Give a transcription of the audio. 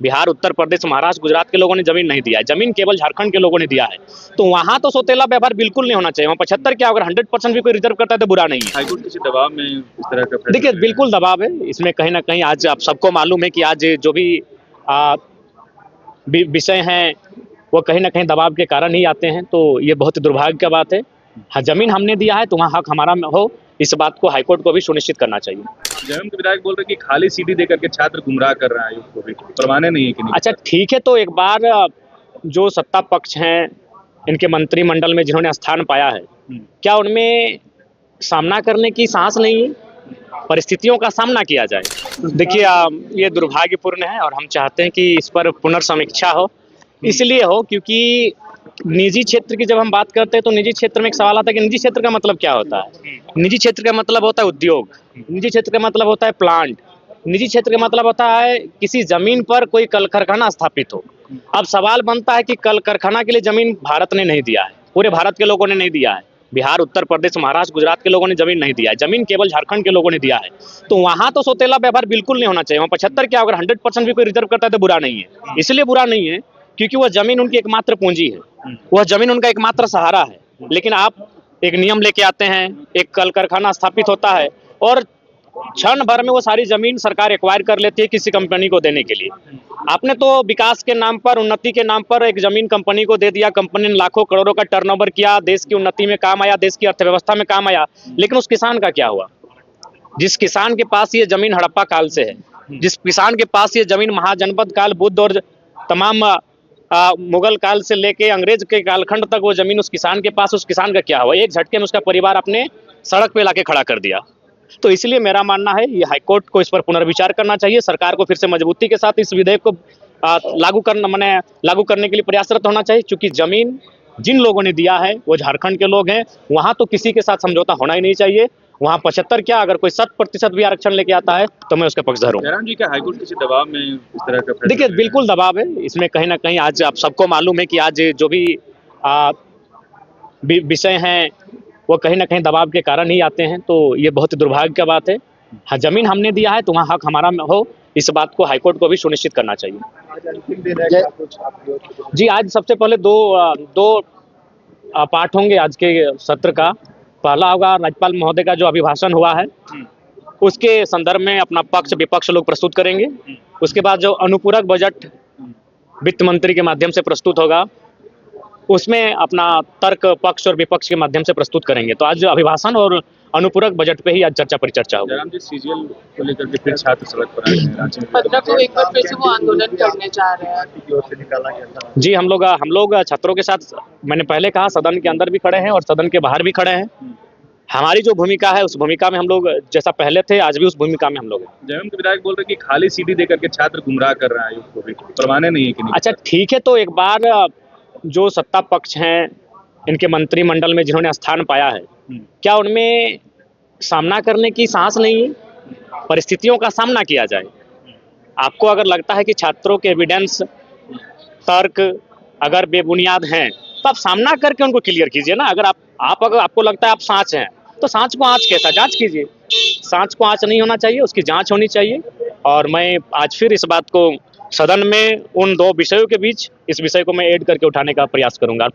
बिहार, उत्तर प्रदेश, महाराष्ट्र, गुजरात के लोगों ने जमीन नहीं दिया है। जमीन केवल झारखंड के लोगों ने दिया है। तो वहां तो सौतेला व्यवहार बिल्कुल नहीं होना चाहिए। वहाँ 75 क्या, अगर 100% भी कोई रिजर्व करता है तो बुरा नहीं है। हाईकोर्ट किसी दबाव में इस तरह का फैसला देखिए, ले रहा बिल्कुल दबाव है इसमें, कहीं ना कहीं आज आप सबको मालूम है कि आज जो भी विषय हैं वो कहीं ना कहीं दबाव के कारण ही आते हैं। तो ये बहुत दुर्भाग्य की बात है। हाँ, जमीन हमने दिया है तो वहाँ हक हमारा हो, इस बात को हाईकोर्ट को भी सुनिश्चित करना चाहिए। जयराम के विधायक बोल रहे कि खाली सीडी दे करके छात्र गुमराह कर रहा है आयोग को भी, परवाने नहीं है कि नहीं? अच्छा ठीक है, तो एक बार जो सत्ता पक्ष हैं, इनके मंत्रिमंडल में जिन्होंने स्थान पाया है, क्या उनमें सामना करने की साहस नहीं है? परिस्थितियों का सामना किया जाए। देखिए, ये दुर्भाग्यपूर्ण है और हम चाहते हैं कि इस पर पुनर्समीक्षा हो। इसलिए हो क्योंकि निजी क्षेत्र की जब हम बात करते हैं तो निजी क्षेत्र में एक सवाल आता है कि निजी क्षेत्र का मतलब क्या होता है। निजी क्षेत्र का मतलब होता है उद्योग, निजी क्षेत्र का मतलब होता है प्लांट, निजी क्षेत्र का मतलब होता है किसी जमीन पर कोई कल कारखाना स्थापित हो। अब सवाल बनता है कि कल कारखाना के लिए जमीन भारत ने नहीं दिया है, पूरे भारत के लोगों ने नहीं दिया है। बिहार, उत्तर प्रदेश, महाराष्ट्र, गुजरात के लोगों ने जमीन नहीं दिया है। जमीन केवल झारखंड के लोगों ने दिया है। तो वहां तो सौतेला व्यवहार बिल्कुल नहीं होना चाहिए। वहाँ 75 क्या, अगर 100% भी कोई रिजर्व करता है तो बुरा नहीं है। इसलिए बुरा नहीं है क्योंकि वह जमीन उनकी एकमात्र पूंजी है, वह जमीन उनका एकमात्र सहारा है। लेकिन आप एक नियम लेके आते हैं, एक कल कारखाना स्थापित होता है और क्षण भर में वो सारी जमीन सरकार एक्वायर कर लेती है किसी कंपनी को देने के लिए। आपने तो विकास के नाम पर, उन्नति के नाम पर एक जमीन कंपनी को दे दिया। कंपनी ने लाखों करोड़ों का टर्नओवर किया, देश की उन्नति में काम आया, देश की अर्थव्यवस्था में काम आया। लेकिन उस किसान का क्या हुआ? जिस किसान के पास ये जमीन हड़प्पा काल से है, जिस किसान के पास ये जमीन महाजनपद काल, बुद्ध और तमाम मुगल काल से लेके अंग्रेज के कालखंड तक वो जमीन उस किसान के पास, उस किसान का क्या हुआ? एक झटके में उसका परिवार अपने सड़क पे लाके खड़ा कर दिया। तो इसलिए मेरा मानना है ये हाईकोर्ट को इस पर पुनर्विचार करना चाहिए। सरकार को फिर से मजबूती के साथ इस विधेयक को लागू करने के लिए प्रयासरत होना चाहिए। क्योंकि जमीन जिन लोगों ने दिया है वो झारखंड के लोग हैं। वहां तो किसी के साथ समझौता होना ही नहीं चाहिए। वहां 75 क्या, अगर कोई 100% भी आरक्षण लेके आता है तो मैं उसका पक्षधर हूँ। जयराम जी, क्या हाईकोर्ट किसी दबाव में इस तरह का फैसला? देखिए, बिल्कुल दबाव है इसमें, कहीं ना कहीं आज आप सबको मालूम है कि आज जो भी विषय हैं वो कहीं ना कहीं दबाव के कारण ही आते हैं। तो ये बहुत दुर्भाग्य की बात है। हाँ, जमीन हमने दिया है तो वहाँ हक हमारा हो, इस बात को हाईकोर्ट को भी सुनिश्चित करना चाहिए। जी, आज सबसे पहले दो पार्ट होंगे आज के सत्र का। पहला होगा राज्यपाल महोदय का जो अभिभाषण हुआ है, उसके संदर्भ में अपना पक्ष विपक्ष लोग प्रस्तुत करेंगे। उसके बाद जो अनुपूरक बजट वित्त मंत्री के माध्यम से प्रस्तुत होगा, उसमें अपना तर्क पक्ष और विपक्ष के माध्यम से प्रस्तुत करेंगे। तो आज अभिभाषण और अनुपूरक बजट पे ही आज चर्चा परिचर्चा होगी। जयराम जी, सीजीएल को लेकर के फिर छात्र सड़क पर आए हैं रांची में। 15 को एक बार फिर से वो आंदोलन करने जा रहे हैं। जी, हम लोग छात्रों के साथ, मैंने पहले कहा, सदन के अंदर भी खड़े हैं और सदन के बाहर भी खड़े हैं। हमारी जो भूमिका है उस भूमिका में हम लोग जैसा पहले थे, आज भी उस भूमिका में हम लोग हैं। जयराम के विधायक बोल रहे कि खाली सीडी दे करके छात्र गुमराह कर रहा है आयोग को भी, परवाने नहीं है कि नहीं? अच्छा ठीक है, तो एक बार जो सत्ता पक्ष हैं, इनके मंत्रिमंडल में जिन्होंने स्थान पाया है, क्या उनमें सामना करने की साहस नहीं है? परिस्थितियों का सामना किया जाए। आपको अगर लगता है कि छात्रों के एविडेंस, तर्क अगर बेबुनियाद हैं तो आप सामना करके उनको क्लियर कीजिए ना। अगर अगर आपको लगता है आप सांच हैं तो सांच को आँच कैसा, जांच कीजिए। सांच को आँच नहीं होना चाहिए, उसकी जांच होनी चाहिए। और मैं आज फिर इस बात को सदन में उन दो विषयों के बीच इस विषय को मैं ऐड करके उठाने का प्रयास करूंगा।